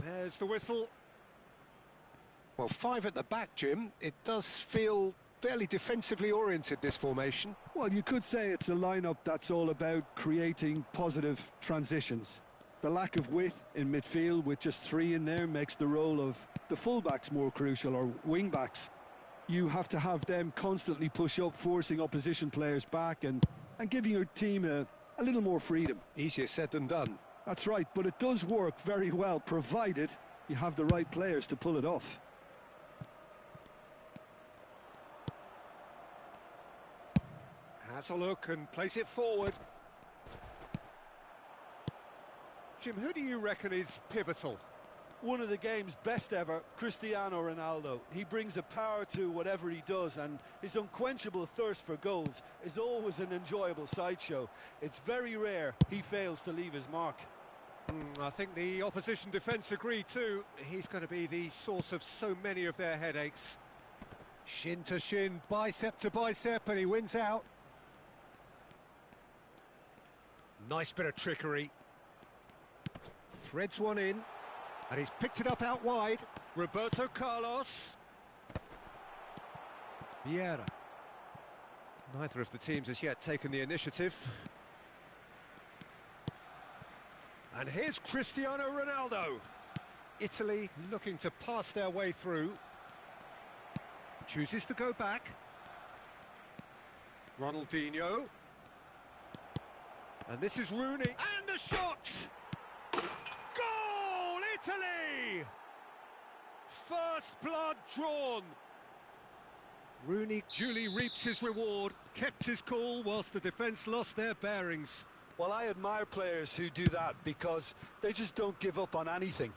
There's the whistle. Well, five at the back, Jim. It does feel fairly defensively oriented, this formation. Well, you could say it's a lineup that's all about creating positive transitions. The lack of width in midfield with just three in there makes the role of the fullbacks more crucial, or wing-backs. You have to have them constantly push up, forcing opposition players back and giving your team a little more freedom. Easier said than done. That's right, but it does work very well, provided you have the right players to pull it off. Has a look and plays it forward. Jim, who do you reckon is pivotal? One of the game's best ever, Cristiano Ronaldo. He brings a power to whatever he does, and his unquenchable thirst for goals is always an enjoyable sideshow. It's very rare he fails to leave his mark. I think the opposition defence agree too. He's going to be the source of so many of their headaches. Shin to shin, bicep to bicep, and he wins out. Nice bit of trickery. Threads one in, and he's picked it up out wide. Roberto Carlos. Vieira. Neither of the teams has yet taken the initiative. And here's Cristiano Ronaldo. Italy looking to pass their way through. Chooses to go back. Ronaldinho. And this is Rooney. And a shot! Goal, Italy! First blood drawn. Rooney duly reaps his reward, kept his cool whilst the defence lost their bearings. Well, I admire players who do that because they just don't give up on anything.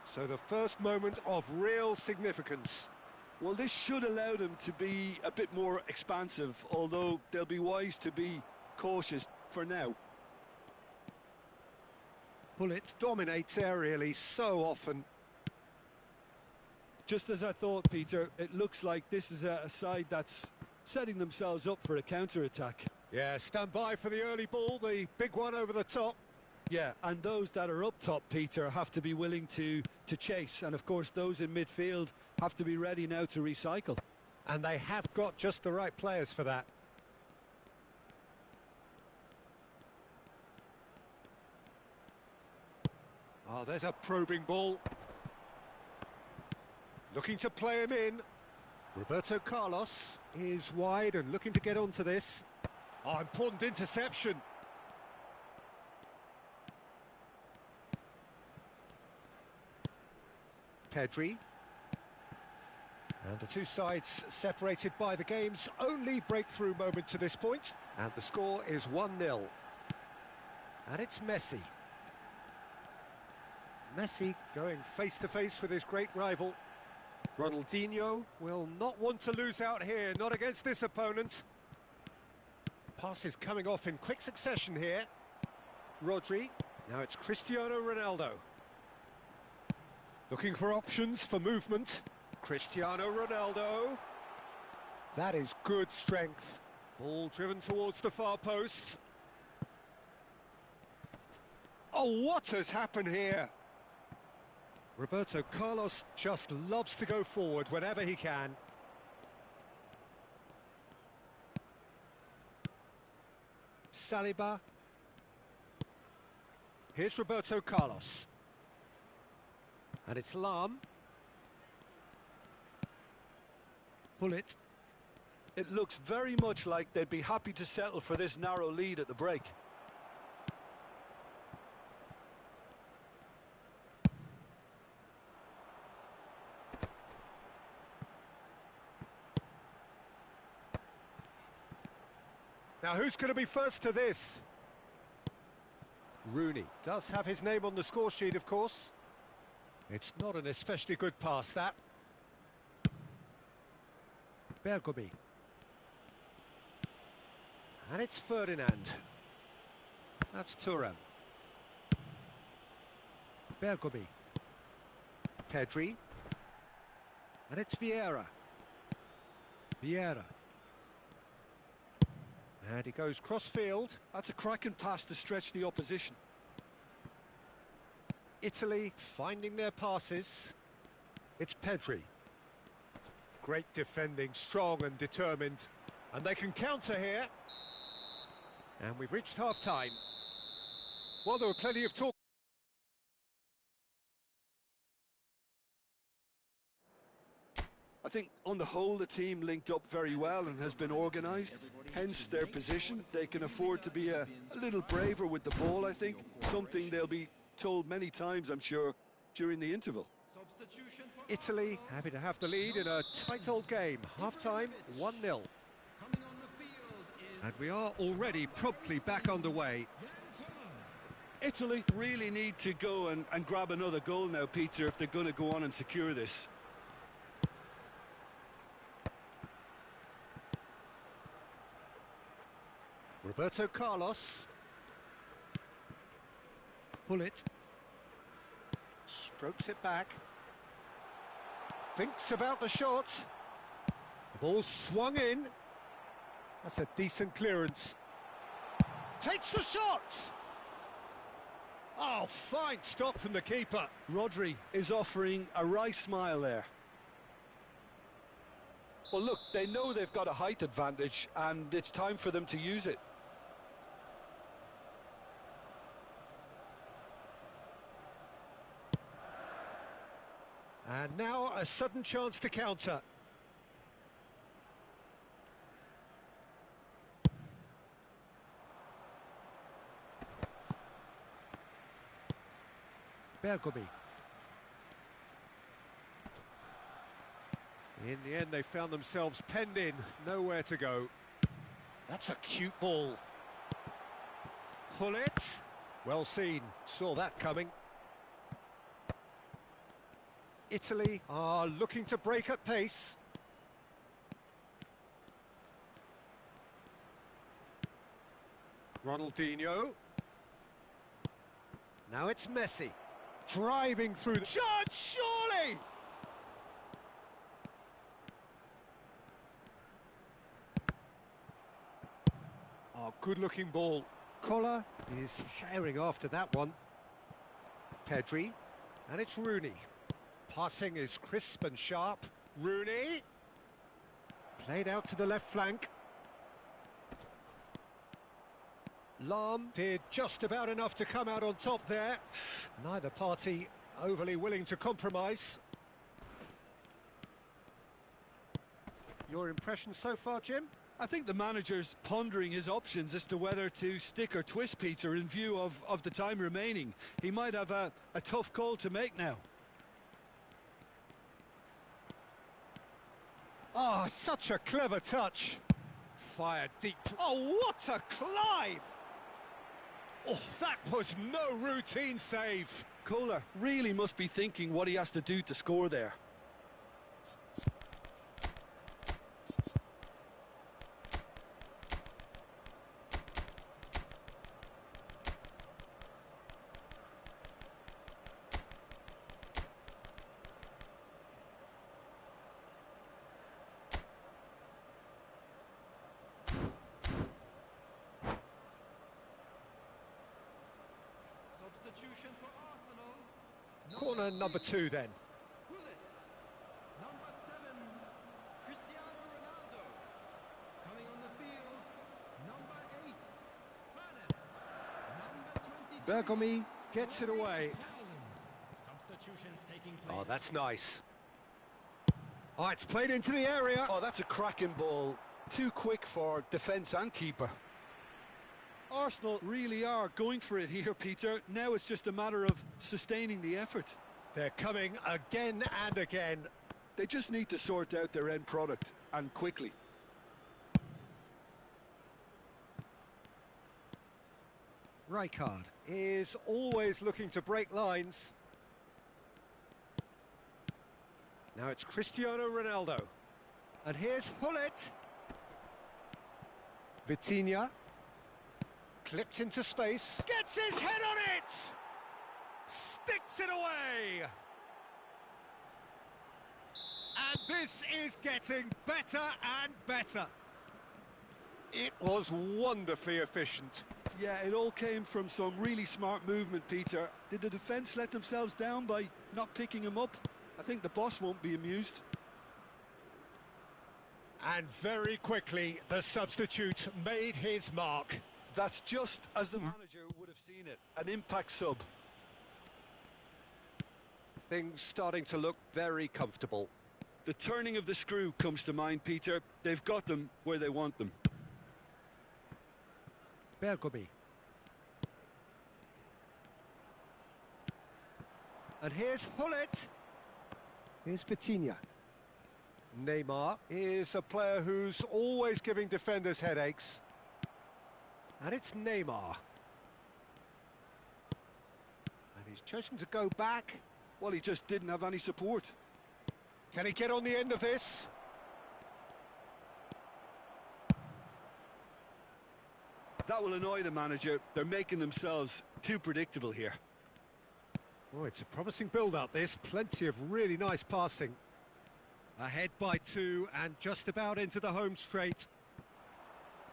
So the first moment of real significance. Well, this should allow them to be a bit more expansive, although they'll be wise to be cautious for now. Pullet dominates aerially so often. Just as I thought, Peter, it looks like this is a side that's setting themselves up for a counter-attack. Yeah, stand by for the early ball, the big one over the top. Yeah, and those that are up top, Peter, have to be willing to chase. And, of course, those in midfield have to be ready now to recycle. And they have got just the right players for that. Oh, there's a probing ball. Looking to play him in. Roberto Carlos is wide and looking to get onto this. Oh, important interception. Pedri. And the two sides separated by the game's only breakthrough moment to this point. And the score is 1-0. And it's Messi. Messi going face-to-face with his great rival. Ronaldinho will not want to lose out here, not against this opponent. Pass is coming off in quick succession here. Rodri. Now it's Cristiano Ronaldo. Looking for options for movement. Cristiano Ronaldo. That is good strength. Ball driven towards the far post. Oh, what has happened here? Roberto Carlos just loves to go forward whenever he can. Saliba. Here's Roberto Carlos. And it's Lahm. Pullet. It looks very much like they'd be happy to settle for this narrow lead at the break. Now who's going to be first to this? Rooney does have his name on the score sheet, of course. It's not an especially good pass, that. Bergomi. And it's Ferdinand. That's Thuram. Bergomi. Pedri. And it's Vieira. Vieira. And he goes cross-field. That's a cracking pass to stretch the opposition. Italy finding their passes. It's Pedri. Great defending, strong and determined. And they can counter here. And we've reached half-time. Well, there were plenty of talk. I think on the whole the team linked up very well and has been organised, hence their position. They can afford to be a little braver with the ball, I think, something they'll be told many times, I'm sure, during the interval. Italy happy to have the lead in a tight old game. Half-time, 1-0. And we are already promptly back underway. Italy really need to go and grab another goal now, Peter, if they're going to go on and secure this. Roberto Carlos. Gullit. Strokes it back. Thinks about the shot. The ball swung in. That's a decent clearance. Takes the shot! Oh, fine stop from the keeper. Rodri is offering a wry smile there. Well, look, they know they've got a height advantage, and it's time for them to use it. And now a sudden chance to counter. Bergomi. In the end, they found themselves penned in, nowhere to go. That's a cute ball. Gullit. Well seen, saw that coming. Italy are looking to break at pace. Ronaldinho. Now it's Messi. Driving through the... Shot, surely! Oh, good-looking ball. Collar is herring after that one. Pedri. And it's Rooney. Passing is crisp and sharp. Rooney. Played out to the left flank. Lahm did just about enough to come out on top there. Neither party overly willing to compromise. Your impression so far, Jim? I think the manager's pondering his options as to whether to stick or twist, Peter, in view of the time remaining. He might have a tough call to make now. Oh, such a clever touch. Fired deep. Oh, what a climb! Oh, that was no routine save. Kohler really must be thinking what he has to do to score there. Corner number 2 then. Gullit, number 7, Cristiano Ronaldo. Coming on the field, number 8, Fanes, number 23. Bergomi gets it away. Substitutions taking place. Oh, that's nice. Oh, it's played into the area. Oh, that's a cracking ball. Too quick for defence and keeper. Arsenal really are going for it here, Peter. Now it's just a matter of sustaining the effort. They're coming again and again. They just need to sort out their end product, and quickly. Rijkaard is always looking to break lines. Now it's Cristiano Ronaldo. And here's Gullit. Vitinha. Clipped into space. Gets his head on it! Sticks it away! And this is getting better and better. It was wonderfully efficient. Yeah, it all came from some really smart movement, Peter. Did the defence let themselves down by not picking him up? I think the boss won't be amused. And very quickly, the substitute made his mark. That's just as the manager would have seen it. An impact sub. Things starting to look very comfortable. The turning of the screw comes to mind, Peter. They've got them where they want them. Bergomi. And here's Hullet. Here's Vitinha. Neymar is a player who's always giving defenders headaches. And it's Neymar. And he's chosen to go back. Well, he just didn't have any support. Can he get on the end of this? That will annoy the manager. They're making themselves too predictable here. Oh, it's a promising build-up, this. Plenty of really nice passing. Ahead by 2 and just about into the home straight.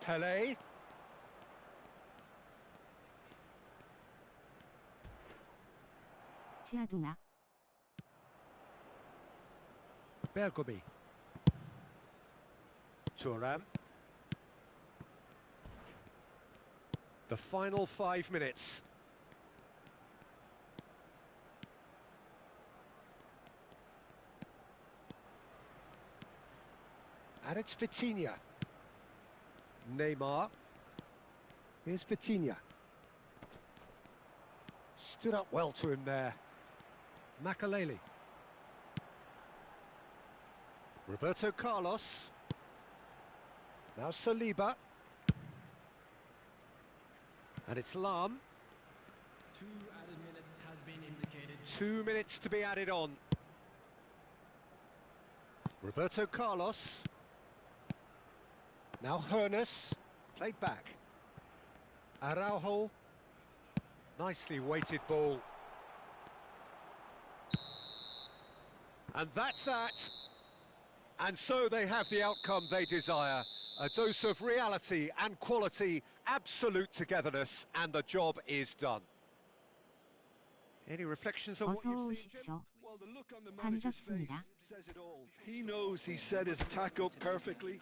Pelé. 치아두나. Bergomi. Thuram. The final 5 minutes. And it's Vitinha. Neymar. Here's Vitinha. Stood up well to him there. Makaleli. Roberto Carlos. Now Saliba. And it's Lam. 2 added minutes has been indicated. 2 minutes to be added on. Roberto Carlos. Now Hoeneß. Played back. Araujo. Nicely weighted ball. And that's that. And so they have the outcome they desire. A dose of reality and quality, absolute togetherness, and the job is done. Any reflections on what 어서 you've seen, Jim? 오십시오. Well, the look on the manager's face 반갑습니다. says it all. He knows he set his attack up perfectly.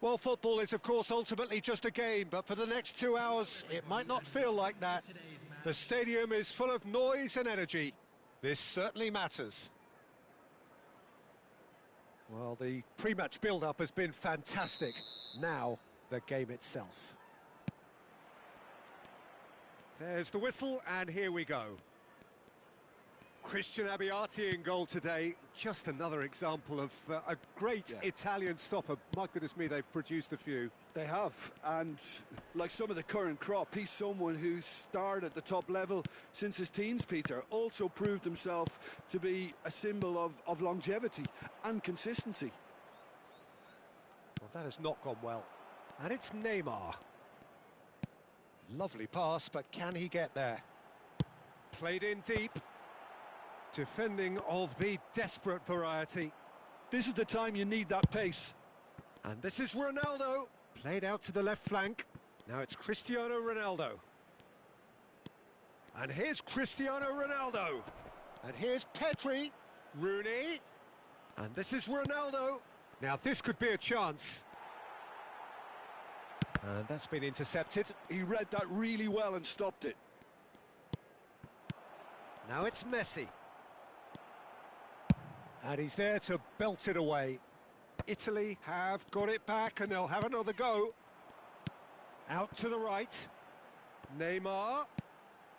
Well, football is, of course, ultimately just a game, but for the next 2 hours, it might not feel like that. The stadium is full of noise and energy. This certainly matters. Well, the pre-match build-up has been fantastic. Now, the game itself. There's the whistle, and here we go. Christian Abbiati in goal today. Just another example of a great Italian stopper. My goodness me, they've produced a few. They have, and like some of the current crop, he's someone who's starred at the top level since his teens, Peter. Also proved himself to be a symbol of longevity and consistency. Well, that has not gone well. And it's Neymar. Lovely pass, but can he get there? Played in deep. Defending of the desperate variety. This is the time you need that pace. And this is Ronaldo. Played out to the left flank. Now it's Cristiano Ronaldo. And here's Cristiano Ronaldo. And here's Pedri. Rooney. And this is Ronaldo. Now this could be a chance. And that's been intercepted. He read that really well and stopped it. Now it's Messi. And he's there to belt it away. Italy have got it back and they'll have another go. Out to the right. Neymar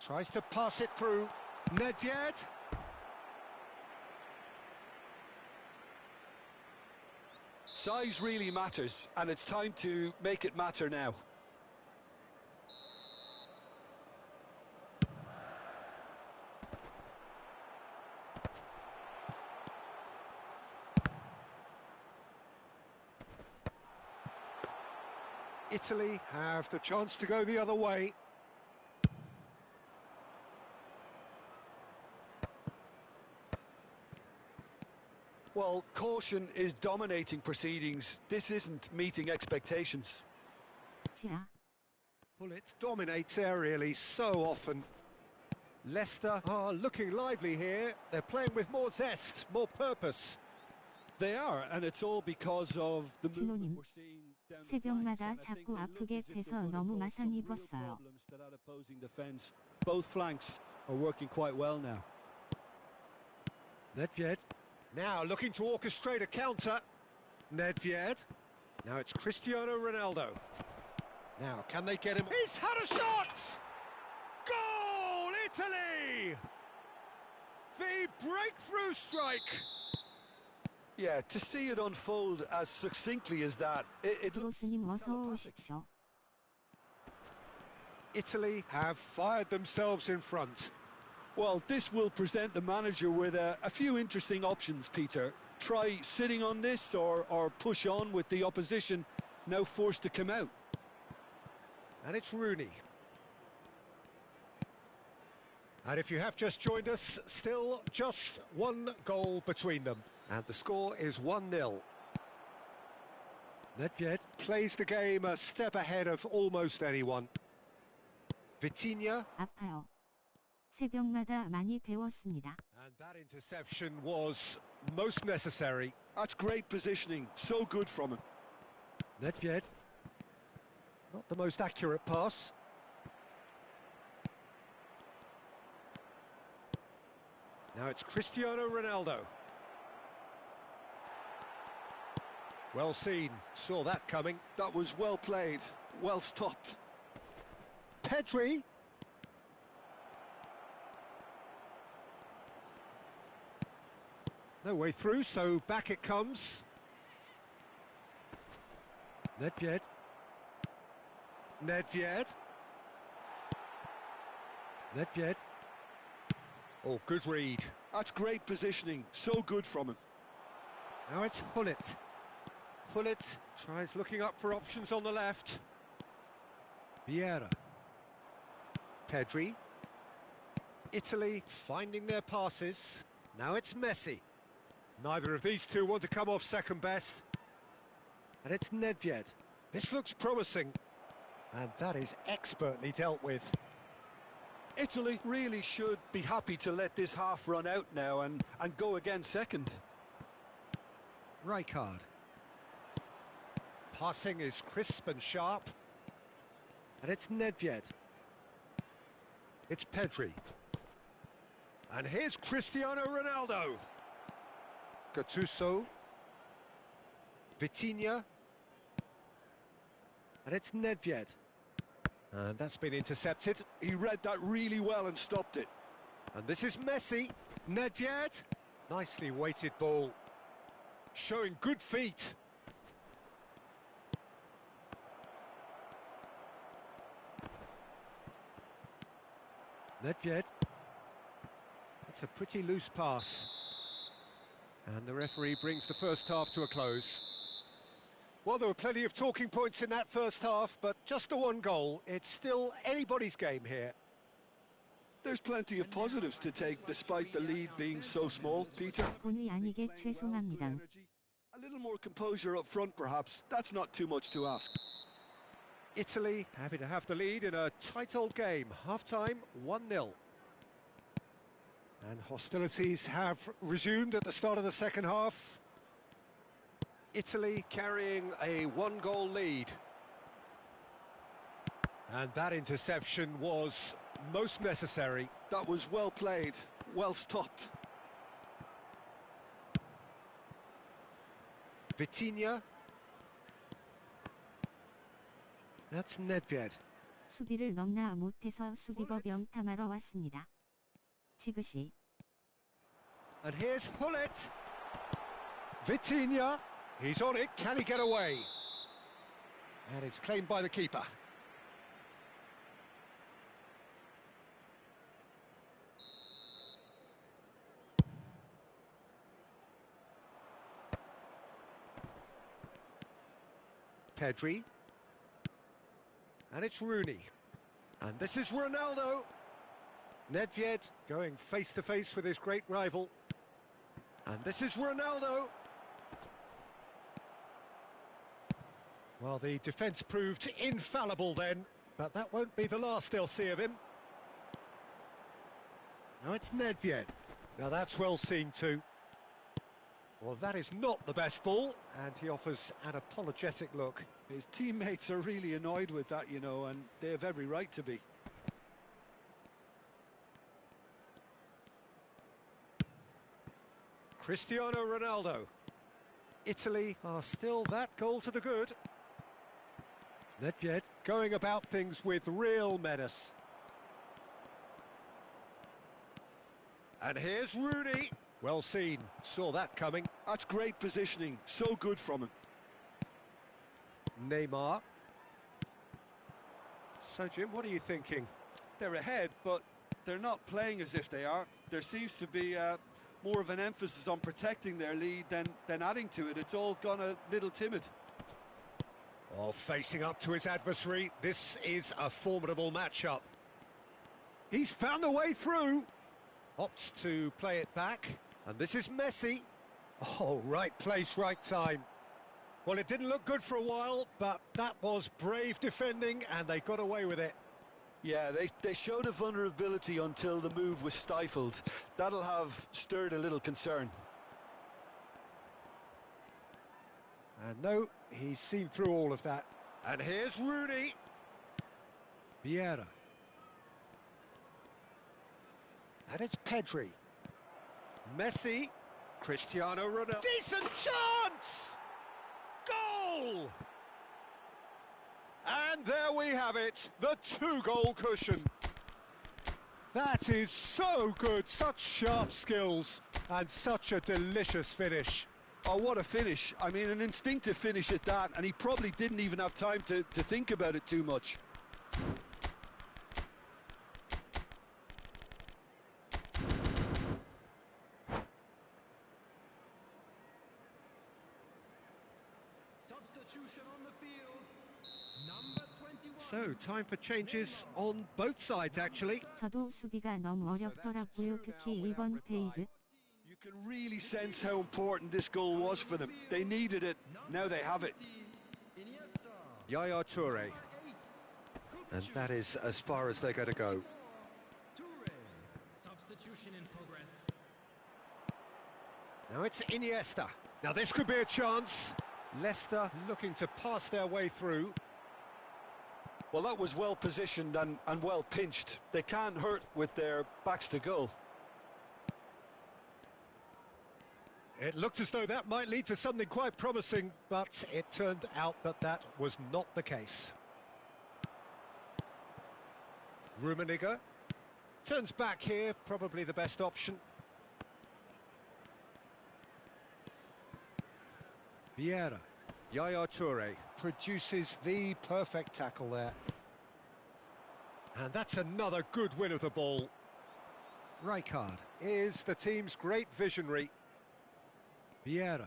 tries to pass it through. Nedved. Size really matters, and it's time to make it matter now. Italy have the chance to go the other way. Well, caution is dominating proceedings. This isn't meeting expectations. Well, it dominates aerially so often. Leicester are looking lively here. They're playing with more zest, more purpose. They are, and it's all because of the movement we're seeing down the 새벽마다 flanks, and I think 자꾸 we're 아프게 witnessing 돼서 before they 너무 cause some real 마상입었어요. problems to that opposing defence. Both flanks are working quite well now. Nedved. Now looking to orchestrate a counter. Nedved. Now it's Cristiano Ronaldo. Now, can they get him? He's had a shot! Goal, Italy! The breakthrough strike! Yeah, to see it unfold as succinctly as that, it looks 브로스님 어서 telepathic. 오십시오. Italy have fired themselves in front. Well, this will present the manager with a few interesting options, Peter. Try sitting on this or push on with the opposition now forced to come out. And it's Rooney. And if you have just joined us, still just one goal between them. And the score is 1-0. Nedved plays the game a step ahead of almost anyone. Vitinha. 아파요. 새벽마다 많이 배웠습니다. And that interception was most necessary. That's great positioning, so good from him. Nedved. Not the most accurate pass. Now it's Cristiano Ronaldo. Well seen, saw that coming. That was well played, well stopped. Pedri. No way through, so back it comes. Nedved. Nedved. Nedved. Oh, good read. That's great positioning, so good from him. Now it's Hullet. Hullet tries looking up for options on the left. Vieira. Pedri. Italy finding their passes. Now it's Messi. Neither of these two want to come off second best. And it's Nedved. This looks promising. And that is expertly dealt with. Italy really should be happy to let this half run out now and go again second. Rijkaard. Passing is crisp and sharp. And it's Nedved. It's Pedri. And here's Cristiano Ronaldo. Gattuso. Vitinha. And it's Nedved. And that's been intercepted. He read that really well and stopped it. And this is Messi. Nedved. Nicely weighted ball. Showing good feet. Nedved. That's a pretty loose pass. And the referee brings the first half to a close. Well, there were plenty of talking points in that first half, but just the one goal. It's still anybody's game here. There's plenty of positives to take despite the lead being so small, Peter. 본의 아니게 죄송합니다. A little more composure up front, perhaps. That's not too much to ask. Italy happy to have the lead in a tight old game. Half-time, 1-0. And hostilities have resumed at the start of the second half. Italy carrying a one-goal lead. And that interception was most necessary. That was well played, well stopped. Vitinha. That's Nedved. 수비를 넘나 못해서 수비버 명탐하러 왔습니다. 지그시. And here's Hullet. Vitinha. He's on it. Can he get away? And it's claimed by the keeper. Pedri. And it's Rooney. And this is Ronaldo. Nedved going face-to-face with his great rival. And this is Ronaldo. Well, the defence proved infallible then, but that won't be the last they'll see of him. Now it's Nedved. Now that's well seen too. Well, that is not the best ball, and he offers an apologetic look. His teammates are really annoyed with that, you know, and they have every right to be. Cristiano Ronaldo. Italy are still that goal to the good. Nedved going about things with real menace. And here's Rooney. Well seen, saw that coming. That's great positioning, so good from him. Neymar. So, Jim, what are you thinking? They're ahead, but they're not playing as if they are. There seems to be more of an emphasis on protecting their lead than adding to it. It's all gone a little timid. Oh, facing up to his adversary, this is a formidable matchup. He's found a way through. Opts to play it back. And this is Messi. Oh, right place, right time. Well, it didn't look good for a while, but that was brave defending, and they got away with it. Yeah, they showed a vulnerability until the move was stifled. That'll have stirred a little concern. And no, he's seen through all of that. And here's Rooney. Vieira. And it's Pedri. Messi. Cristiano Ronaldo. Decent chance! Goal! And there we have it, the two-goal cushion. That is so good, such sharp skills and such a delicious finish. Oh, what a finish. I mean, an instinctive finish at that, and he probably didn't even have time to think about it too much. Substitution on the field. Number 21. So, time for changes on both sides, actually. 저도 수비가 너무 어렵더라고요. 특히 2번 페이지. You can really sense how important this goal was for them. They needed it, now they have it. Iniesta. Yaya Toure. And that is as far as they're going to go. Toure. Substitution in progress. Now it's Iniesta. Now this could be a chance. Leicester looking to pass their way through. Well, that was well positioned and well pinched. They can't hurt with their backs to goal. It looked as though that might lead to something quite promising, but it turned out that that was not the case. Rummenigge turns back here, probably the best option. Vieira. Yaya Toure produces the perfect tackle there. And that's another good win of the ball. Rijkaard is the team's great visionary. Vieira.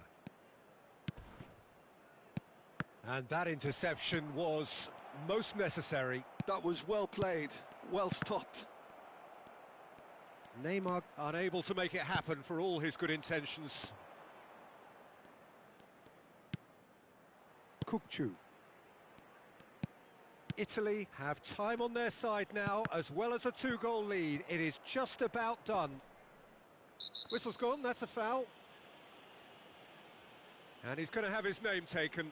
And that interception was most necessary. That was well played, well stopped. Neymar unable to make it happen for all his good intentions. Kukçu. Italy have time on their side now, as well as a two-goal lead. It is just about done. Whistle's gone, that's a foul. And he's going to have his name taken.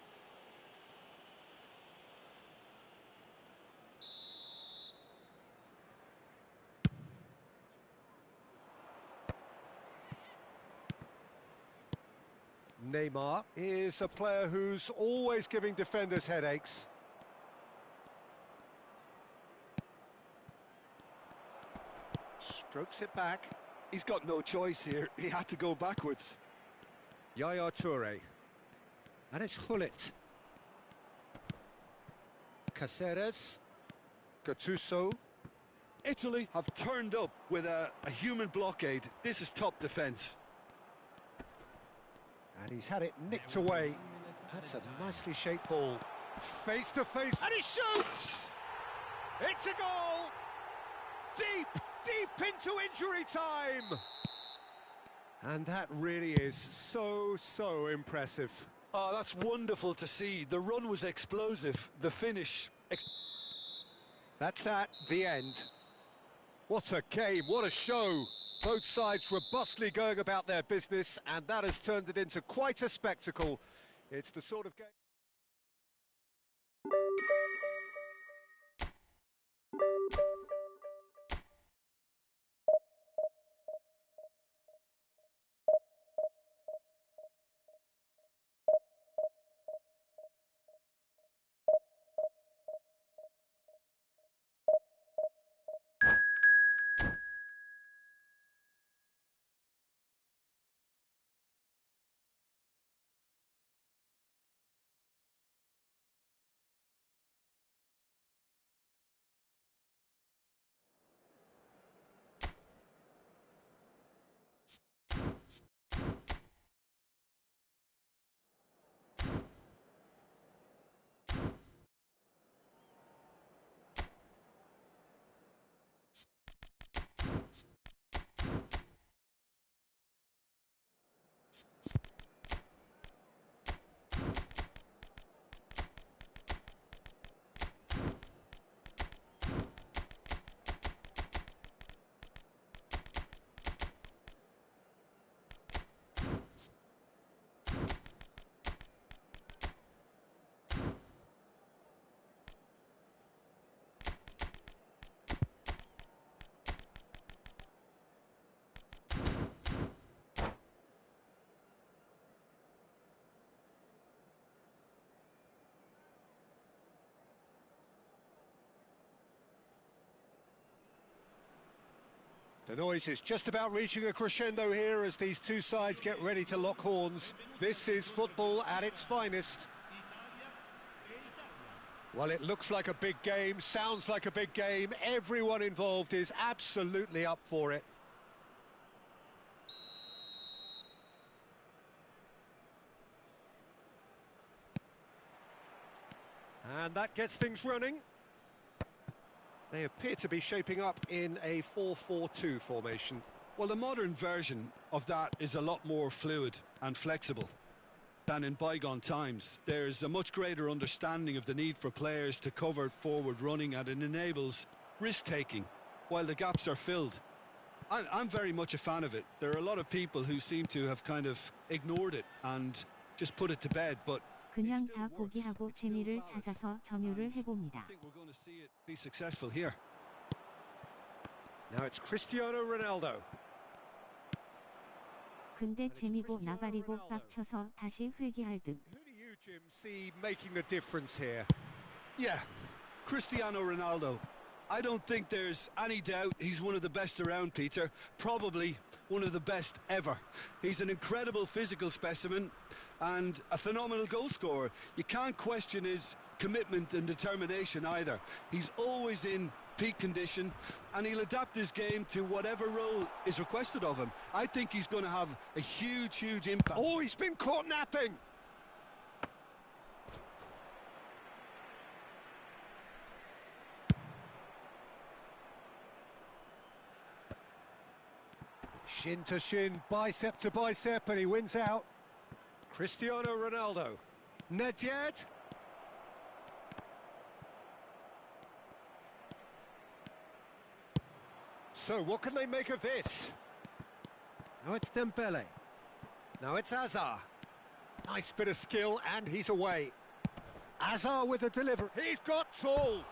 Neymar is a player who's always giving defenders headaches. Strokes it back. He's got no choice here. He had to go backwards. Yaya Toure. And it's Gullit. Caceres. Gattuso. Italy have turned up with a human blockade. This is top defence. And he's had it nicked away. That's a nicely shaped ball. Face to face, and he shoots! It's a goal! Deep, deep into injury time! And that really is so impressive. Oh, that's wonderful to see. The run was explosive. The finish... That's that, the end. What a game, what a show! Both sides robustly going about their business, and that has turned it into quite a spectacle. It's the sort of game... The noise is just about reaching a crescendo here as these two sides get ready to lock horns. This is football at its finest. Well, it looks like a big game, sounds like a big game. Everyone involved is absolutely up for it. And that gets things running. They appear to be shaping up in a 4-4-2 formation. Well, the modern version of that is a lot more fluid and flexible than in bygone times. There's a much greater understanding of the need for players to cover forward running, and it enables risk-taking while the gaps are filled. I'm very much a fan of it. There are a lot of people who seem to have kind of ignored it and just put it to bed, but 그냥 다 포기하고 재미를 찾아서 점유를 해봅니다. I think we're going to see it be successful here. Now it's Cristiano Ronaldo. 근데 재미고 나가리고 빡쳐서 다시 회귀할 듯. Who do you, Jim, see making the difference here? Yeah, Cristiano Ronaldo. I don't think there's any doubt he's one of the best around, Peter. Probably one of the best ever. He's an incredible physical specimen and a phenomenal goal scorer. You can't question his commitment and determination either. He's always in peak condition and he'll adapt his game to whatever role is requested of him. I think he's going to have a huge impact. Oh, he's been caught napping. Shin to shin, bicep to bicep, and he wins out. Cristiano Ronaldo. Nedved. So what can they make of this? Now it's Dembele. Now it's Hazard. Nice bit of skill, and he's away. Hazard with the delivery. He's got tall.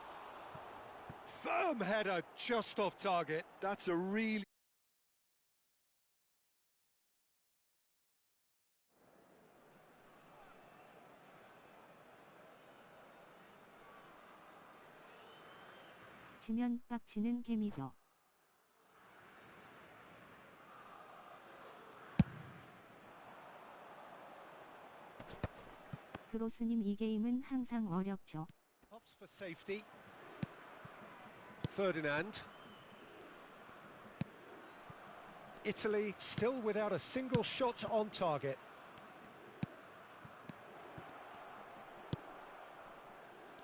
Firm header just off target. That's a really 지면 빡치는 개미죠. 그로스님 이 게임은 항상 어렵죠. Pops for safety. Ferdinand. Italy still without a single shot on target.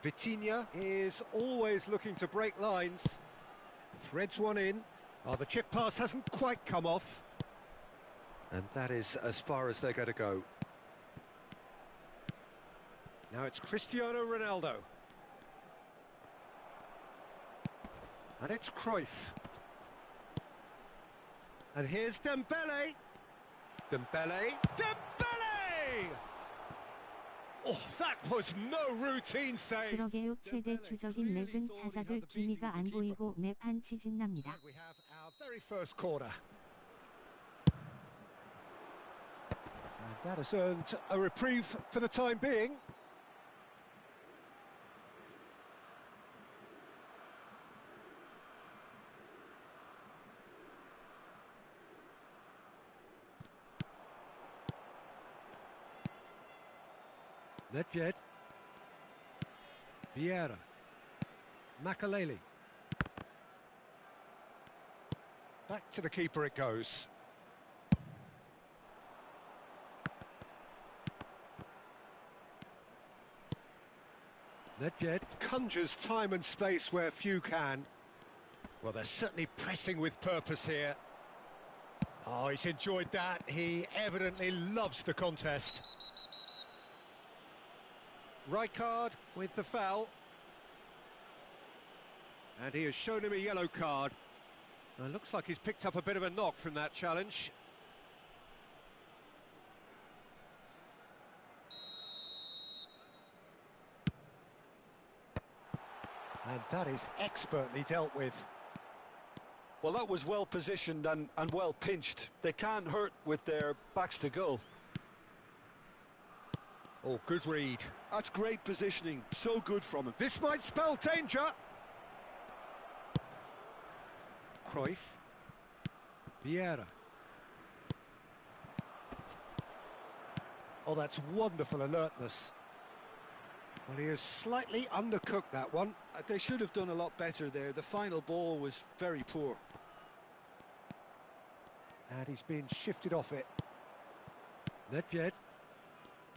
Vitinha is always looking to break lines. Threads one in. Oh, the chip pass hasn't quite come off. And that is as far as they're going to go. Now it's Cristiano Ronaldo. And it's Cruyff. And here's Dembele. Dembele. Dembele! Oh, that was no routine save. 그러게요. 최대 주적인 렉은 찾아들 기미가 안 보이고 매판 지진납니다. We have our very first corner. And that has earned a reprieve for the time being. Nedved. Vieira. Makaleli. Back to the keeper it goes. Nedved conjures time and space where few can. Well, they're certainly pressing with purpose here. Oh, he's enjoyed that. He evidently loves the contest. Rijkaard with the foul. And he has shown him a yellow card. Now, it looks like he's picked up a bit of a knock from that challenge. And that is expertly dealt with. well, that was well positioned and well pinched. They can't hurt with their backs to goal. Oh, good read. That's great positioning, so good from him. This might spell danger. Cruyff. Vieira. Oh, that's wonderful alertness. Well, he has slightly undercooked that one. They should have done a lot better there. The final ball was very poor. And he's been shifted off it. Nedved.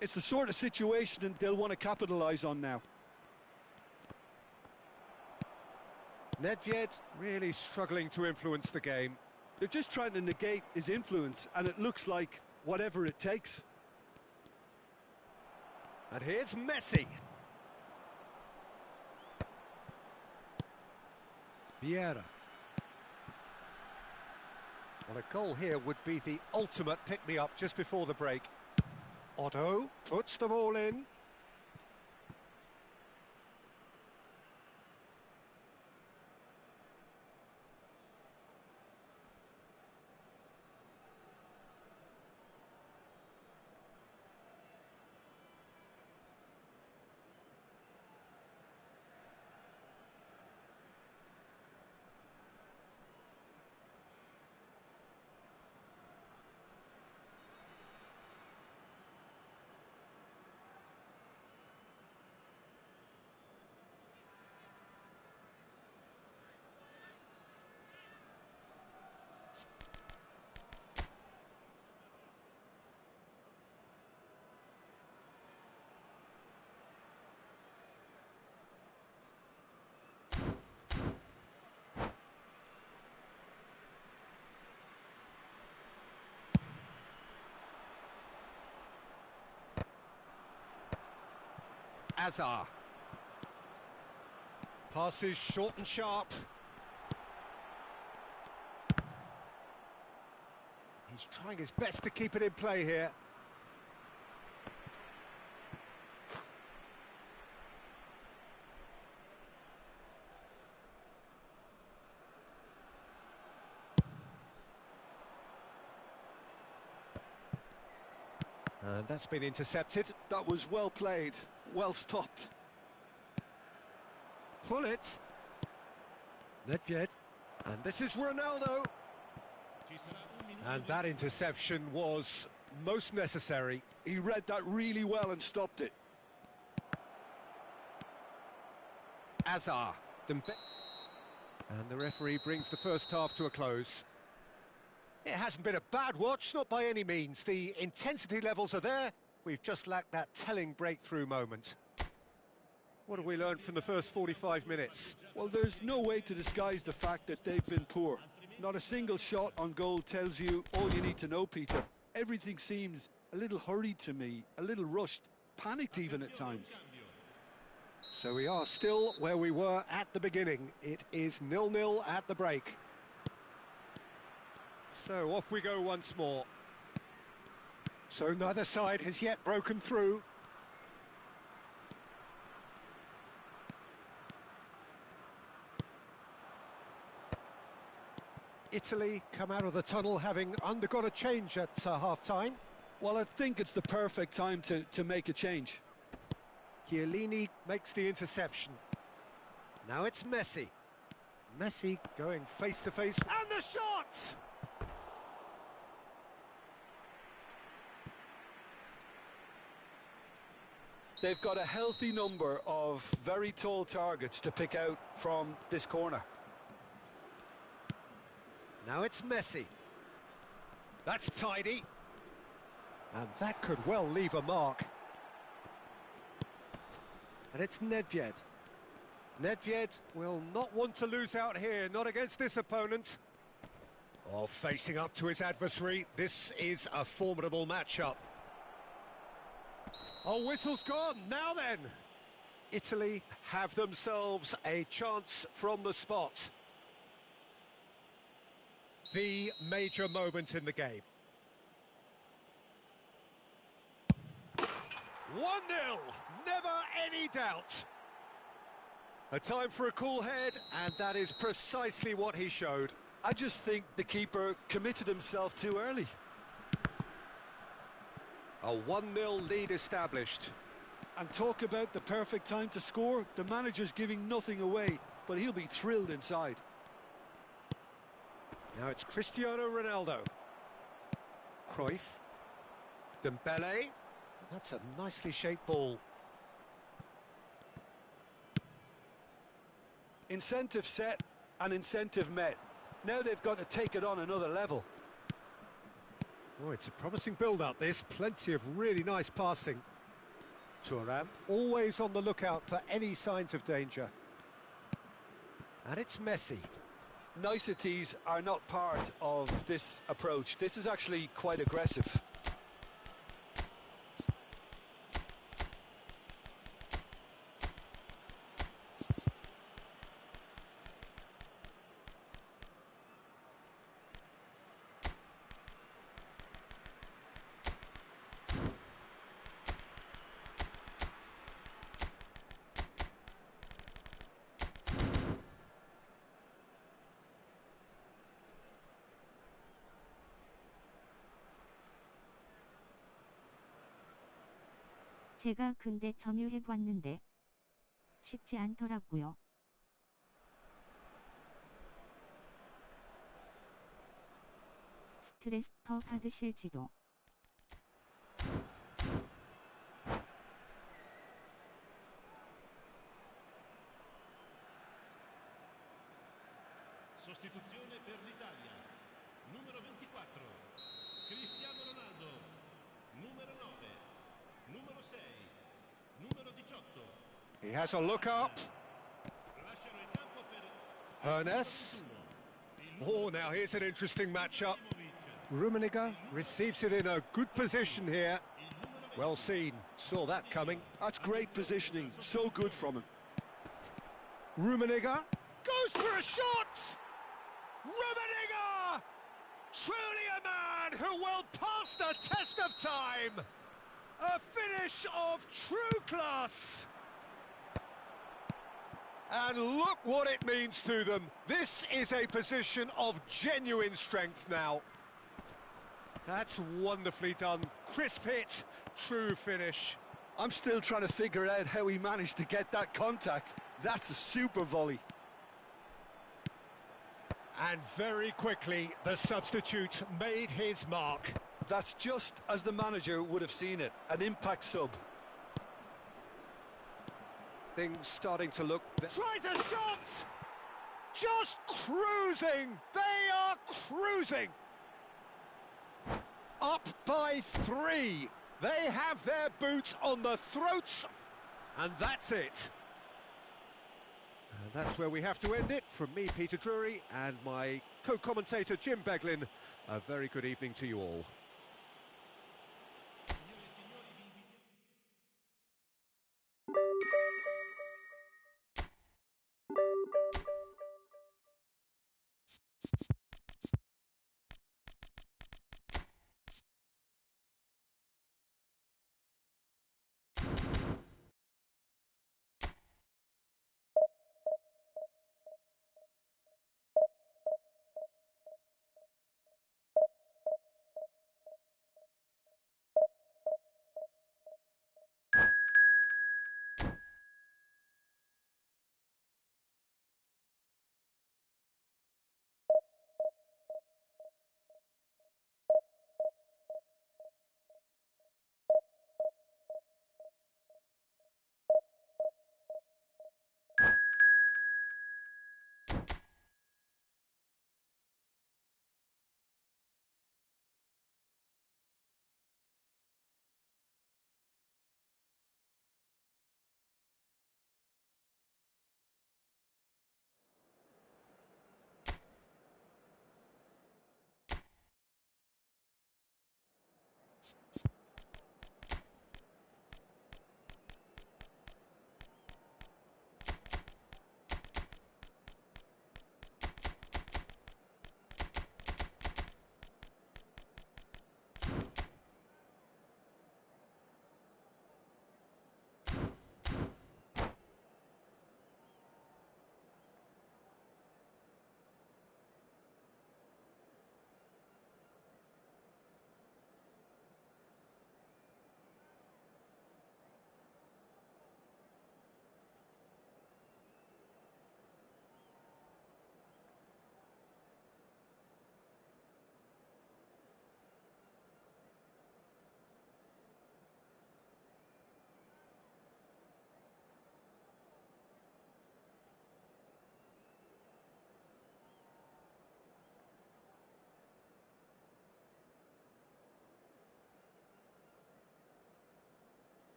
It's the sort of situation that they'll want to capitalise on now. Nedved really struggling to influence the game. They're just trying to negate his influence, and it looks like whatever it takes. And here's Messi. Vieira. Well, a goal here would be the ultimate pick-me-up just before the break. Otto puts them all in. Azar. Passes short and sharp. He's trying his best to keep it in play here. And that's been intercepted. That was well played, well stopped. Pull it. Nedved. And this is Ronaldo. And that interception was most necessary. He read that really well and stopped it. Azar. And the referee brings the first half to a close. It hasn't been a bad watch, not by any means. The intensity levels are there. We've just lacked that telling breakthrough moment. What have we learned from the first 45 minutes? Well, there's no way to disguise the fact that they've been poor. Not a single shot on goal tells you all you need to know, Peter. Everything seems a little hurried to me, a little rushed, panicked even at times. So we are still where we were at the beginning. It is 0-0 at the break. So off we go once more. So neither side has yet broken through. Italy come out of the tunnel having undergone a change at half-time. Well, I think it's the perfect time to make a change. Chiellini makes the interception. Now it's Messi. Messi going face-to-face. And the shot! They've got a healthy number of very tall targets to pick out from this corner. Now it's Messi. That's tidy. And that could well leave a mark. And it's Nedved. Nedved will not want to lose out here, not against this opponent. Oh, facing up to his adversary, this is a formidable matchup. Oh, whistle's gone, now then! Italy have themselves a chance from the spot. The major moment in the game. 1-0, never any doubt. A time for a cool head, and that is precisely what he showed. I just think the keeper committed himself too early. A 1-0 lead established. And talk about the perfect time to score. The manager's giving nothing away, but he'll be thrilled inside. Now it's Cristiano Ronaldo. Cruyff. Dembele. That's a nicely shaped ball. Incentive set and incentive met. Now they've got to take it on another level. Oh, it's a promising build-up, this. Plenty of really nice passing. Thuram, always on the lookout for any signs of danger. And it's Messi. Niceties are not part of this approach. This is actually quite aggressive. 제가 근데 점유해봤는데 쉽지 않더라고요. 스트레스 더 받으실지도. Sostituzione per l'Italia. Numero 24. Cristiano Ronaldo. Numero 9. Numero 6. Numero 18. He has a look up. Hernes. Oh, now here's an interesting matchup. Rummenigge receives it in a good position here. Well seen, saw that coming. That's great positioning, so good from him. Rummenigge goes for a shot! Rummenigge! Truly a man who will pass the test of time! A finish of true class! And look what it means to them. This is a position of genuine strength now. That's wonderfully done. Crisp hit, true finish. I'm still trying to figure out how he managed to get that contact. That's a super volley. And very quickly, the substitute made his mark. That's just as the manager would have seen it, an impact sub. Things starting to look... Tries a shot! Just cruising! They are cruising! Up by 3. They have their boots on the throats, and that's it. And that's where we have to end it. From me, Peter Drury, and my co-commentator, Jim Beglin. A very good evening to you all.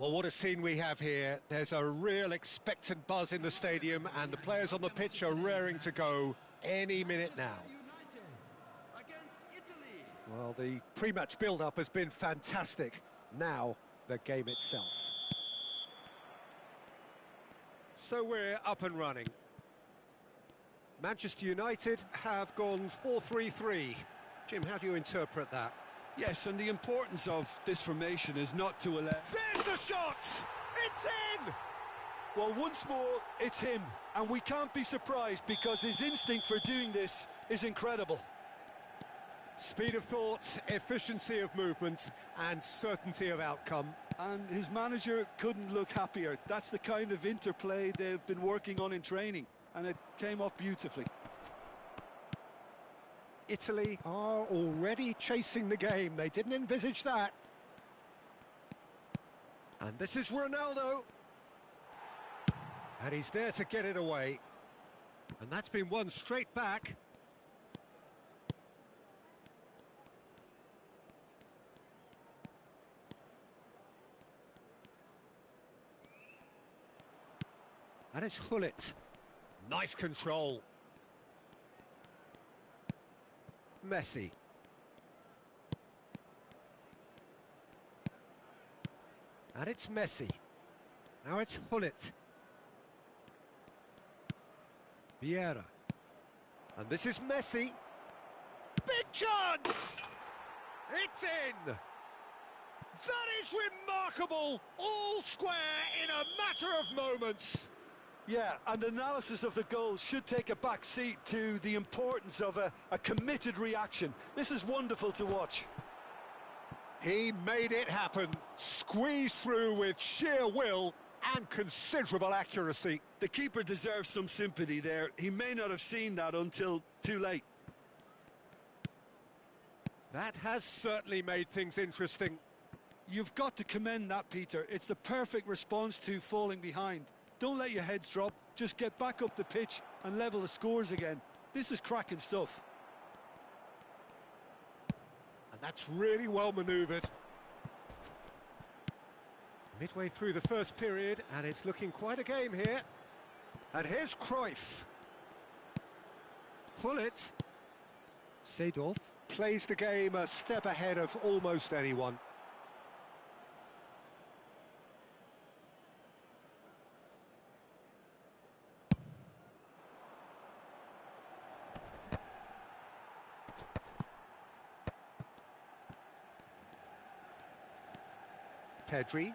Well, what a scene we have here. There's a real expectant buzz in the stadium, and the players on the pitch are raring to go any minute now. Well, the pre-match build-up has been fantastic. Now, the game itself. So we're up and running. Manchester United have gone 4-3-3. Jim, how do you interpret that? Yes, and the importance of this formation is not to allow... There's the shot! It's in! Well, once more, it's him, and we can't be surprised because his instinct for doing this is incredible. Speed of thought, efficiency of movement, and certainty of outcome. And his manager couldn't look happier. That's the kind of interplay they've been working on in training, and it came off beautifully. Italy are already chasing the game. They didn't envisage that. And this is Ronaldo. And he's there to get it away. And that's been won straight back. And it's Gullit. Nice control. Messi. And it's Messi. Now it's Gullit. Vieira. And this is Messi. Big chance! It's in! That is remarkable! All square in a matter of moments. Yeah, and analysis of the goal should take a back seat to the importance of a committed reaction. This is wonderful to watch. He made it happen, squeezed through with sheer will and considerable accuracy. The keeper deserves some sympathy there. He may not have seen that until too late. That has certainly made things interesting. You've got to commend that, Peter. It's the perfect response to falling behind. Don't let your heads drop, just get back up the pitch and level the scores again. This is cracking stuff. And that's really well manoeuvred. Midway through the first period, and it's looking quite a game here. And here's Cruyff. Gullit. Seedorf plays the game a step ahead of almost anyone. Pedri.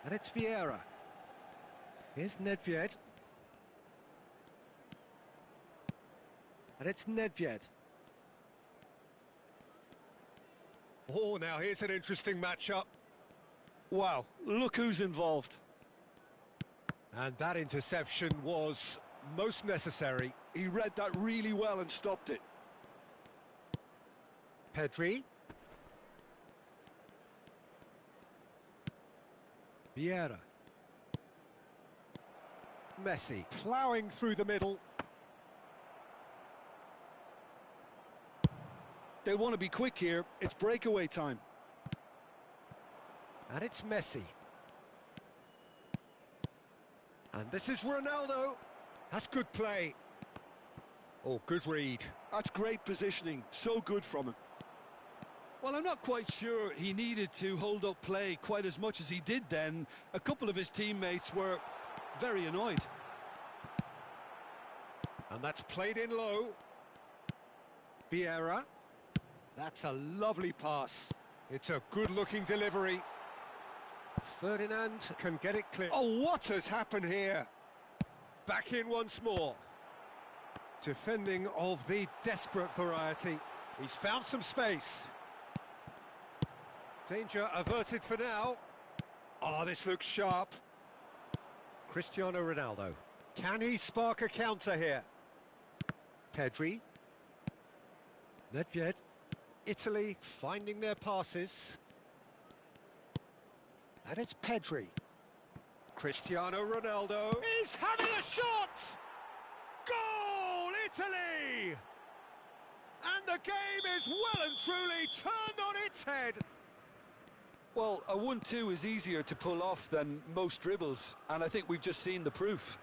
And it's Vieira. Here's Nedved. And it's Nedved. Oh, now here's an interesting matchup. Wow, look who's involved. And that interception was most necessary. He read that really well and stopped it. Pedri. Vieira. Messi ploughing through the middle. They want to be quick here. It's breakaway time. And it's Messi. And this is Ronaldo. That's good play. Oh, good read. That's great positioning. So good from him. Well, I'm not quite sure he needed to hold up play quite as much as he did then. A couple of his teammates were very annoyed. And that's played in low. Vieira. That's a lovely pass. It's a good-looking delivery. Ferdinand can get it clear. Oh, what has happened here? Back in once more. Defending of the desperate variety. He's found some space. Danger averted for now. Oh, this looks sharp. Cristiano Ronaldo. Can he spark a counter here? Pedri. Nedved. Italy finding their passes. And it's Pedri. Cristiano Ronaldo is having a shot! Goal, Italy! And the game is well and truly turned on its head. Well, a 1-2 is easier to pull off than most dribbles, and I think we've just seen the proof.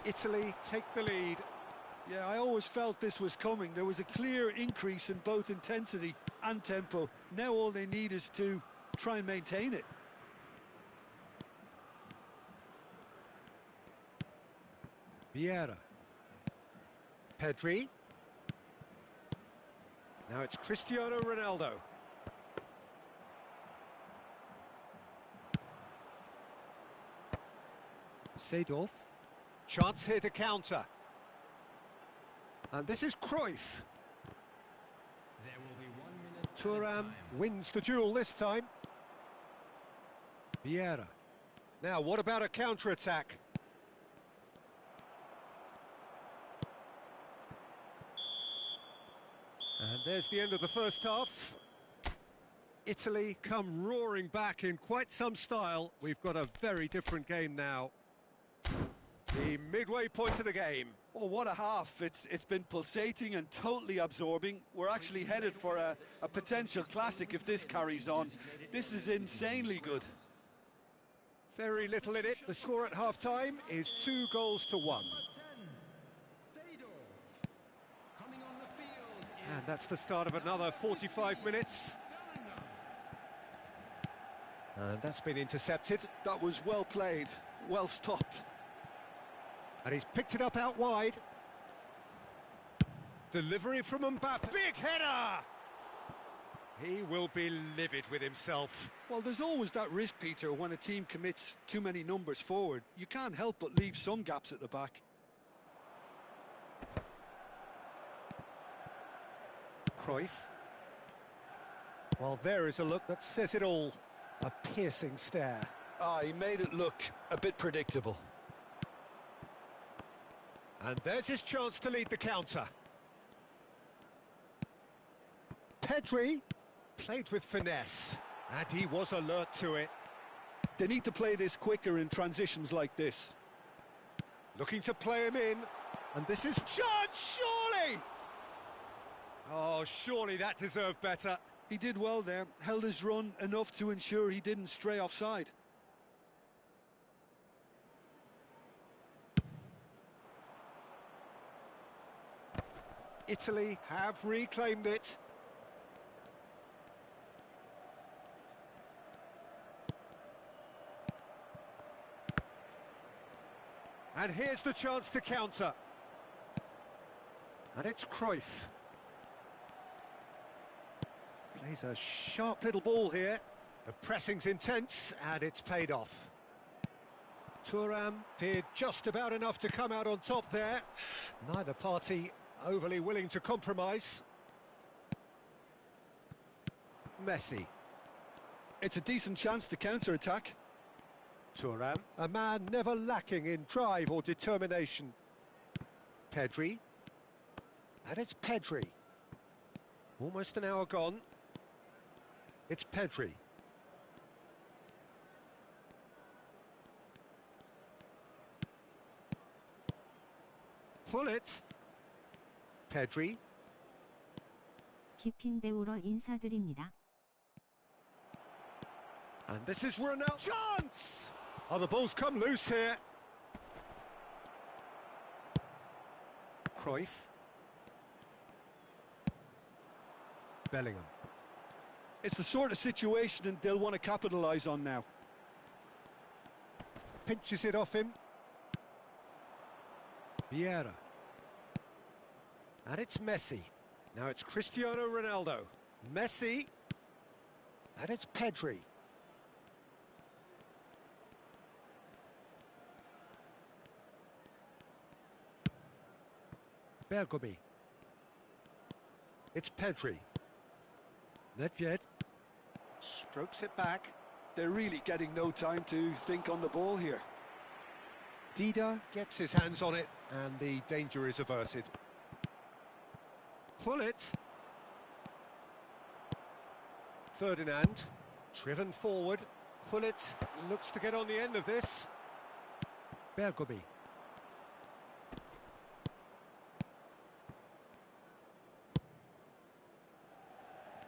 Italy take the lead. Yeah, I always felt this was coming. There was a clear increase in both intensity and tempo. Now all they need is to try and maintain it. Vieira. Pedri. Now it's Cristiano Ronaldo. Seedorf. Chance here to counter. And this is Cruyff. There will be 1 minute. Thuram time. wins the duel this time. Vieira. Now, what about a counter-attack? And there's the end of the first half. Italy come roaring back in quite some style. We've got a very different game now. The midway point of the game. Oh, what a half. It's been pulsating and totally absorbing. We're actually headed for a potential classic if this carries on. This is insanely good. Very little in it. The score at half-time is 2-1. Number 10, Seedorf. Coming on the field is And that's the start of another 45 minutes. Bellingham. And that's been intercepted. That was well played, well stopped. And he's picked it up out wide. Delivery from Mbappe. Big header! He will be livid with himself. Well, there's always that risk, Peter, when a team commits too many numbers forward. You can't help but leave some gaps at the back. Cruyff. Well, there is a look that says it all. A piercing stare. Ah, he made it look a bit predictable. And there's his chance to lead the counter. Pedri played with finesse, and he was alert to it. They need to play this quicker in transitions like this. Looking to play him in, and this is chance, surely! Oh, surely that deserved better. He did well there, held his run enough to ensure he didn't stray offside. Italy have reclaimed it. And here's the chance to counter. And it's Cruyff. Plays a sharp little ball here. The pressing's intense, and it's paid off. Thuram did just about enough to come out on top there. Neither party overly willing to compromise. Messi. It's a decent chance to counter-attack. Thuram, a man never lacking in drive or determination. Pedri. And it's Pedri. Almost an hour gone. It's Pedri. Pull it. Pedri. 키핑 배우러 인사드립니다. And this is Ronaldo. Chance! Oh, the ball's come loose here. Cruyff. Bellingham. It's the sort of situation that they'll want to capitalise on now. Pinches it off him. Vieira. And it's Messi. Now it's Cristiano Ronaldo. Messi. And it's Pedri. Bergomi. It's Pedri. Nedved. Strokes it back. They're really getting no time to think on the ball here. Dida gets his hands on it, and the danger is averted. Pull it. Ferdinand, driven forward. Pull it, looks to get on the end of this. Bergomi.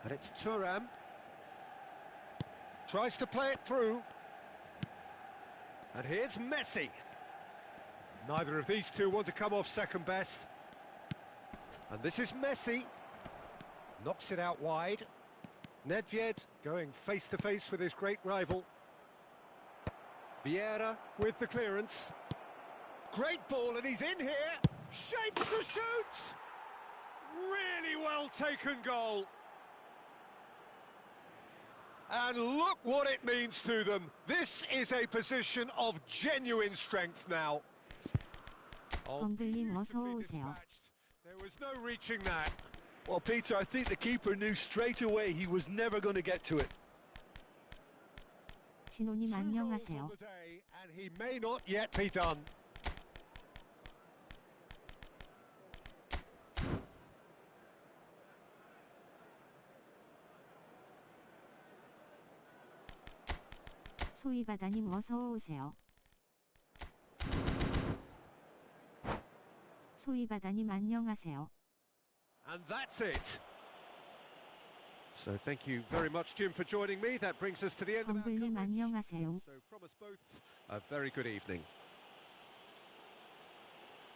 And it's Thuram. Tries to play it through. And here's Messi. Neither of these two want to come off second best. And this is Messi. Knocks it out wide. Nedved going face-to-face with his great rival. Vieira with the clearance. great ball, and he's in here. Shapes to shoot. Really well taken goal. And look what it means to them. This is a position of genuine strength now. 범블님 어서 오세요. There was no reaching that. Well, Peter, I think the keeper knew straight away he was never going to get to it. 진호님 Two goals 안녕하세요. on the day, and he may not yet be done. 소이바다님 어서 오세요. 소이바다님 안녕하세요. And that's it. So thank you very much, Jim, for joining me. That brings us to the end of our 범블님 coverage. 안녕하세요. So from us both, a very good evening.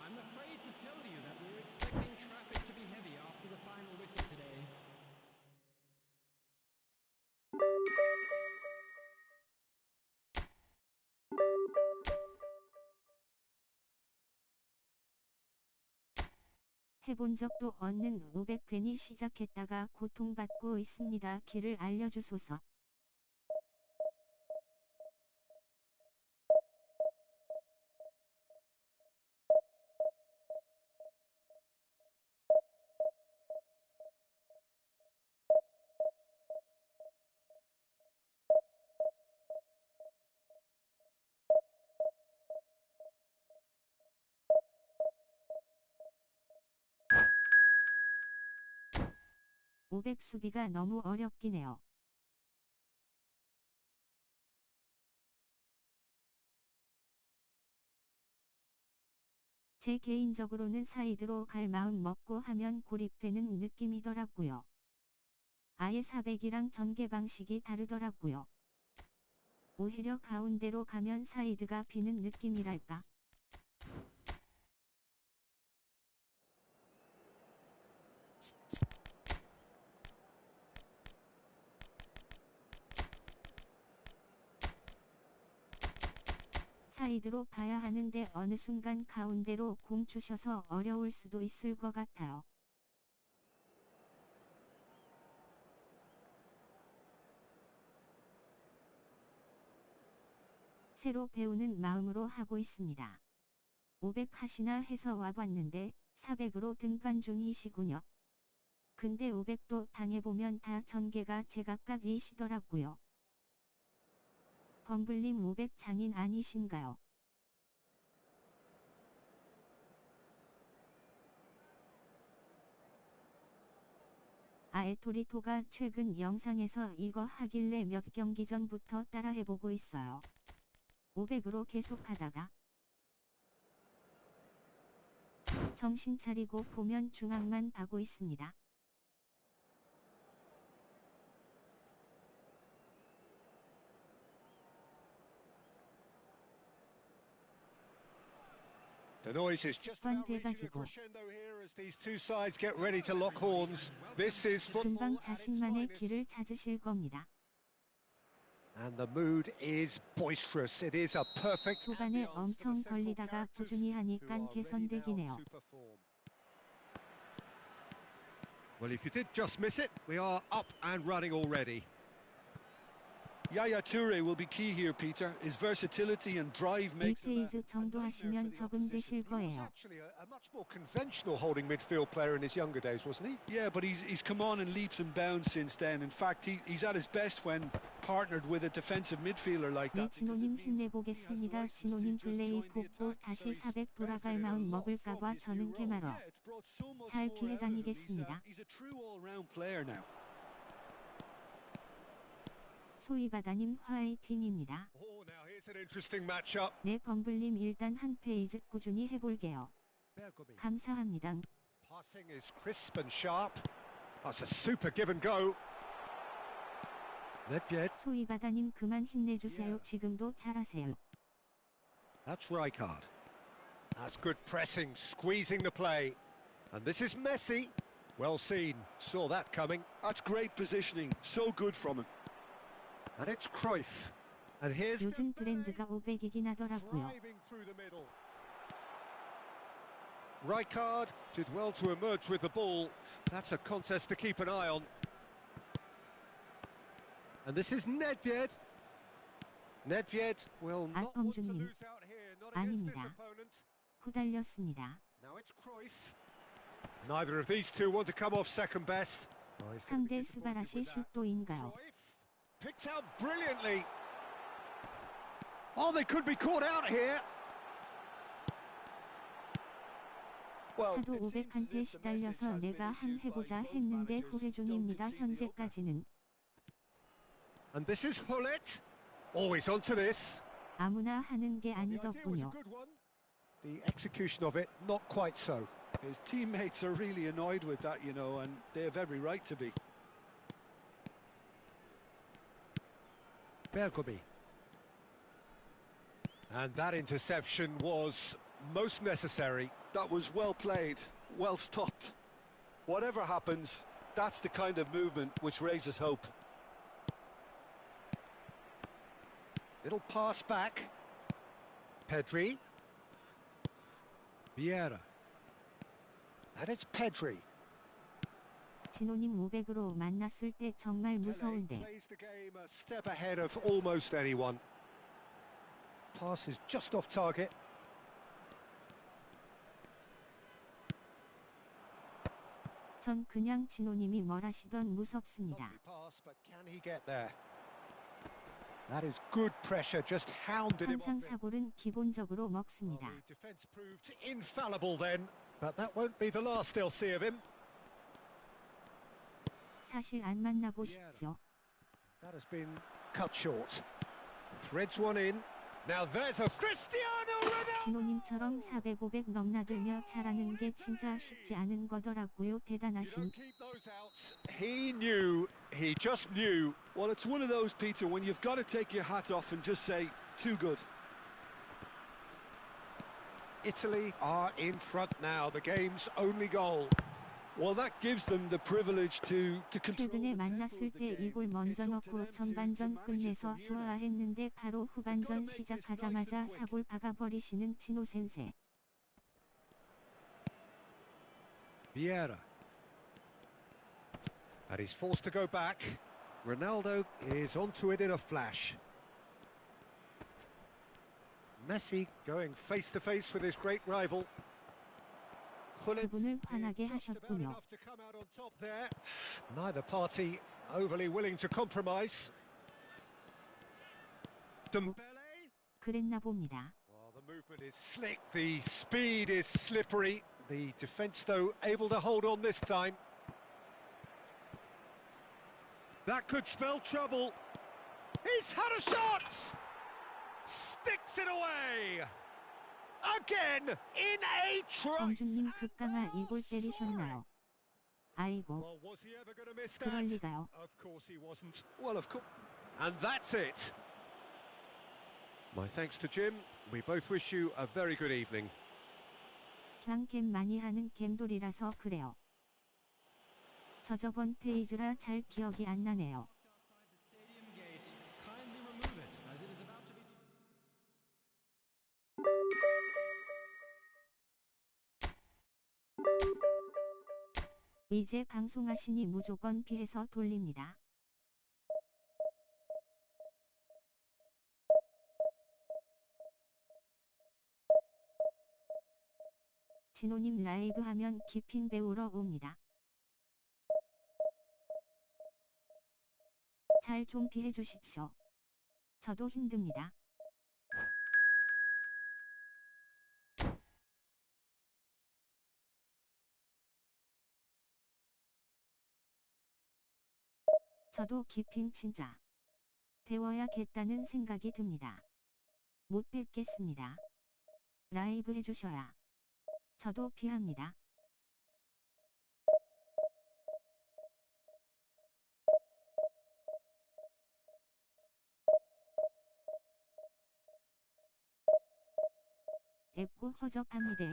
I'm afraid to tell you that we were expecting traffic to be heavy after the final whistle today. 해본 적도 없는 500 괜히 시작했다가 고통받고 있습니다. 길을 알려주소서. (500) 수비가 너무 어렵긴 해요. 제 개인적으로는 사이드로 갈 마음 먹고 하면 고립되는 느낌이더라고요. 아예 400이랑 전개 방식이 다르더라고요. 오히려 가운데로 가면 사이드가 비는 느낌이랄까. 사이드로 봐야 하는데 어느 순간 가운데로 공 주셔서 어려울 수도 있을 것 같아요. 새로 배우는 마음으로 하고 있습니다. 500 하시나 해서 와봤는데 400으로 등반 중이시군요. 근데 500도 당해보면 다 전개가 제각각이시더라고요. 범블님 500 장인 아니신가요? 아에토리토가 최근 영상에서 이거 하길래 몇 경기 전부터 따라해보고 있어요. 500으로 계속하다가 정신 차리고 보면 중앙만 봐고 있습니다. The noise is just about reaching a crescendo here as these two sides get ready to lock horns. This is football 금방 at its 자신만의 finest. 길을 찾으실 겁니다. And the mood is boisterous. It is a perfect 초반에 ambience for 엄청 the central 걸리다가 characters 꾸준히 who 하니깐 are ready 개선되긴 now 해요. to perform. Well, if you did just miss it, we are up and running already. Yaya Toure will be key here, Peter. His versatility and drive makes him 1페이지 정도 하시면 적응되실 He was 거예요. actually a much more conventional holding midfield player in his younger days, wasn't he? Yeah, but he's come on in leaps and bounds since then. In fact, he's at his best when partnered with a defensive midfielder like 네, that. 진호님 힘내보겠습니다. 진호님 플레이 굽고 다시 400 돌아갈 마음 먹을까봐 저는 개말어. 잘 피해 다니겠습니다. He's a true all-round player now. 소이바다님 화이팅입니다. Oh, now here's an interesting matchup. 네, 범블님 일단 한 페이지 꾸준히 해볼게요. 감사합니다. Passing is crisp and sharp. That's a super give and go. Nedved. 소이바다님 그만 힘내주세요. 지금도 잘하세요. That's Rijkaard. That's good pressing, squeezing the play. And this is Messi. Well seen. Saw that coming. That's great positioning. So good from him. And it's Cruyff. And here's 요즘 Dembele 트렌드가 500이긴 하더라고요. driving through the middle. Rijkaard did well to emerge with the ball. That's a contest to keep an eye on. And this is Nedved. Nedved will not want to 정준님. lose out here, not against this 아닙니다. opponent. 후달렸습니다. Now it's Cruyff. Neither of these two want to come off second best. Oh, he's gonna be 상대 disappointed 스바라시 with that. 슛도인가요? Cruyff picked out brilliantly. Oh, they could be caught out here. Well, 하도 500한테 시달려서 내가 한 해보자 했는데 후회 중입니다. 현재까지는. And this is Hullet. Always onto this. 아무나 하는 게 The idea was a 아니더군요. good one. The execution of it, not quite so. His teammates are really annoyed with that, you know, and they have every right to be. Bergomi. And that interception was most necessary. That was well played, well stopped. Whatever happens, that's the kind of movement which raises hope. Little pass back. Pedri. Vieira. And it's Pedri. 진호님 500으로 만났을 때 정말 Pele 무서운데. plays the game a step ahead of almost anyone. Pass is just off target. 전 그냥 진호님이 뭘 하시던 무섭습니다. Lovely pass, but can he get there? That is good pressure, just hounded him 항상 off it. 사골은 기본적으로 Well, 먹습니다. the defence proved infallible then, but that won't be the last they'll see of him. 사실 안 만나고 싶죠. That has been cut short. Threads one in. Now there's a Cristiano Ronaldo! 진호님처럼 400, 500 넘나들며 잘하는 게 진짜 쉽지 않은 거더라고요. You 대단하심. don't keep those outs. He knew, he just knew. Well, it's one of those, Peter, when you've got to take your hat off and just say, too good. Italy are in front now, the game's only goal. Well, that gives them the privilege to control 최근에 the tempo 만났을 of the 때 game. 이골 먼저 It's up to 넣고 them 전반전 to manage it 끝내서 from here. 좋아했는데 바로 후반전 시작하자마자 사골 박아버리시는 진호 센세. Vieira. And he's forced to go back. Ronaldo is onto it in a flash. Messi going face to face with his great rival. Hullet 그분을 화나게 did just about 하셨군요. enough to come out on top there. Neither party overly willing to compromise. Dembele. 그랬나 봅니다. Well, the movement is slick, the speed is slippery. The defence, though, able to hold on this time. That could spell trouble. He's had a shot! Sticks it away! Again, in a try! 정준님 극강아 이골 때리셨나요? 아이고, Well, was he ever going to miss 그럴 that? 리가요. Of course he wasn't. Well, of course. And that's it. My thanks to Jim. We both wish you a very good evening. 그냥 갬 많이 하는 갬돌이라서 그래요. 저 저번 페이지라 잘 기억이 안 나네요. Outside the stadium gate, kindly remove it as it is about to be. 이제 방송하시니 무조건 피해서 돌립니다. 진호님 라이브 하면 기핀 배우러 옵니다. 잘 좀 피해 주십시오. 저도 힘듭니다. 저도 기핀 진짜 배워야겠다는 생각이 듭니다. 못 뵙겠습니다. 라이브 해주셔야 저도 피합니다. 앱고 허접합니다.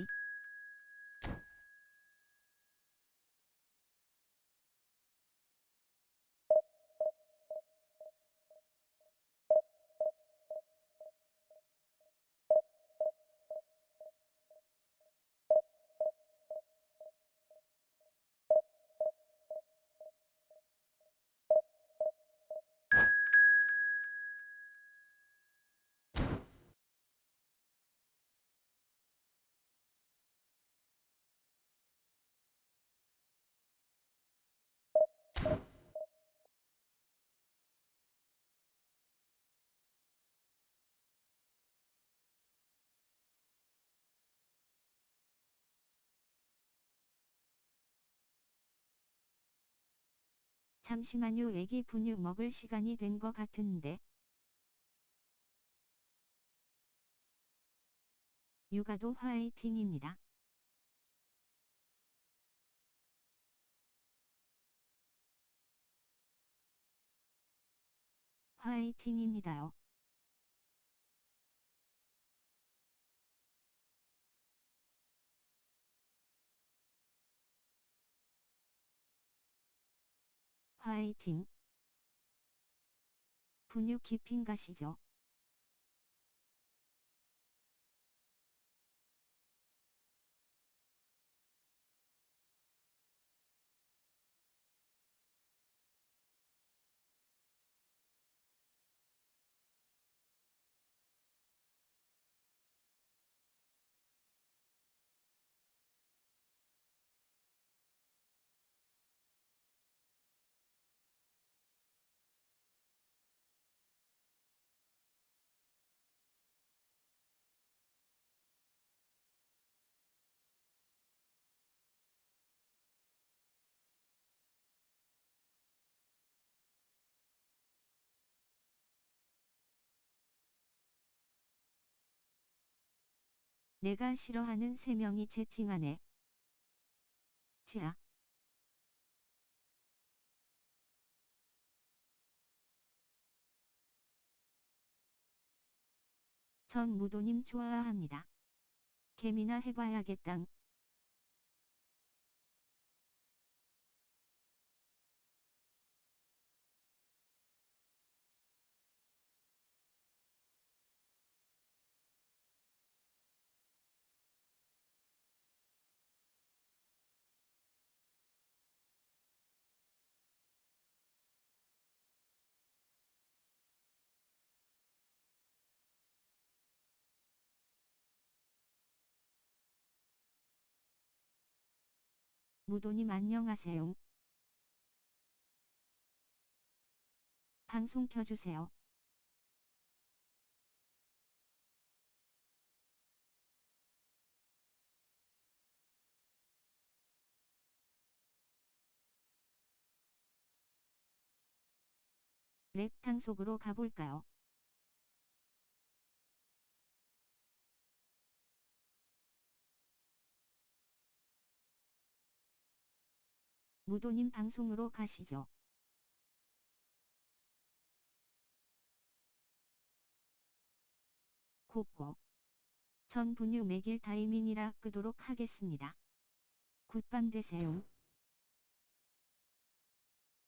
잠시만요. 애기 분유 먹을 시간이 된 것 같은데. 육아도 화이팅입니다. 화이팅입니다요. 화이팅. 분유 키핑 가시죠. 내가 싫어하는 3명이 채팅하네. 지아. 전 무도님 좋아합니다. 개미나 해봐야겠당. 무도님 안녕하세요. 방송 켜주세요. 렉탕 속으로 가볼까요? 무도님 방송으로 가시죠. 곱고. 전 분유 먹일 타이밍이라 끄도록 하겠습니다. 굿밤 되세요.